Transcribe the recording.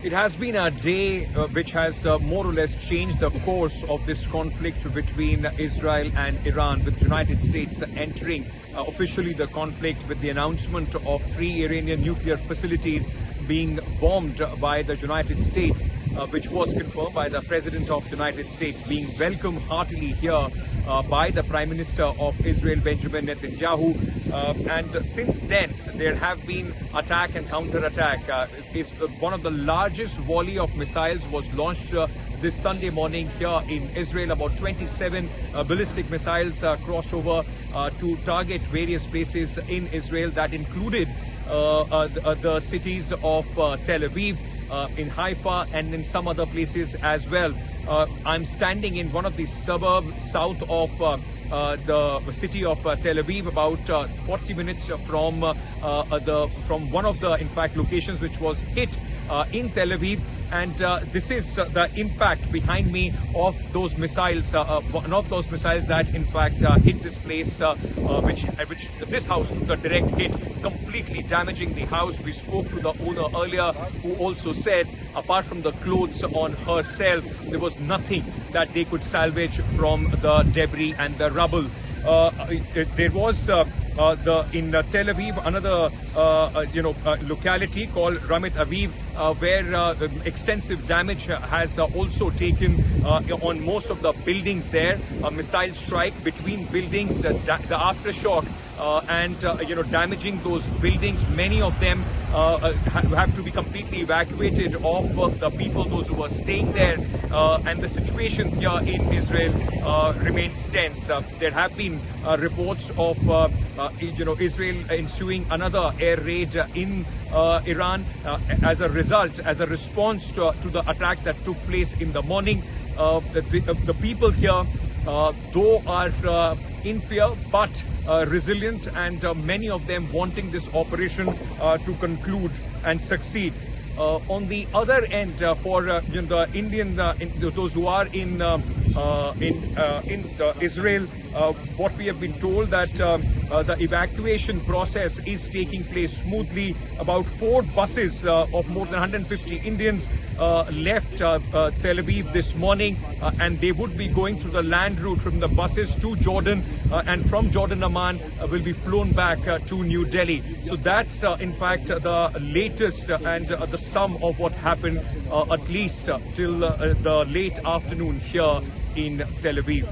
It has been a day which has more or less changed the course of this conflict between Israel and Iran, with the United States entering officially the conflict with the announcement of 3 Iranian nuclear facilities being bombed by the United States, which was confirmed by the President of the United States, being welcomed heartily here by the Prime Minister of Israel, Benjamin Netanyahu. And since then, there have been attack and counter-attack. One of the largest volley of missiles was launched this Sunday morning here in Israel. About 27 ballistic missiles crossed over to target various places in Israel. That included the cities of Tel Aviv, in Haifa, and in some other places as well. I'm standing in one of the suburbs south of the city of Tel Aviv, about 40 minutes from one of the, in fact, locations which was hit in Tel Aviv. And this is the impact behind me of those missiles, one of those missiles that in fact hit this place, which this house took a direct hit, completely damaging the house. We spoke to the owner earlier, who also said apart from the clothes on herself, there was nothing that they could salvage from the debris and the rubble. There was in Tel Aviv another locality called Ramat Aviv, where extensive damage has also taken on most of the buildings there. A missile strike between buildings, the aftershock, and damaging those buildings. Many of them have to be completely evacuated off the people, those who were staying there, and the situation here in Israel remains tense. There have been reports of Israel ensuing another air raid in Iran as a response to the attack that took place in the morning. The people here, though, are in fear but resilient, and many of them wanting this operation to conclude and succeed. On the other end, for the Indian, those who are in Israel, what we have been told that the evacuation process is taking place smoothly. About 4 buses of more than 150 Indians left Tel Aviv this morning, and they would be going through the land route from the buses to Jordan, and from Jordan, Amman will be flown back to New Delhi. So that's in fact the latest and the sum of what happened, at least till the late afternoon here in Tel Aviv.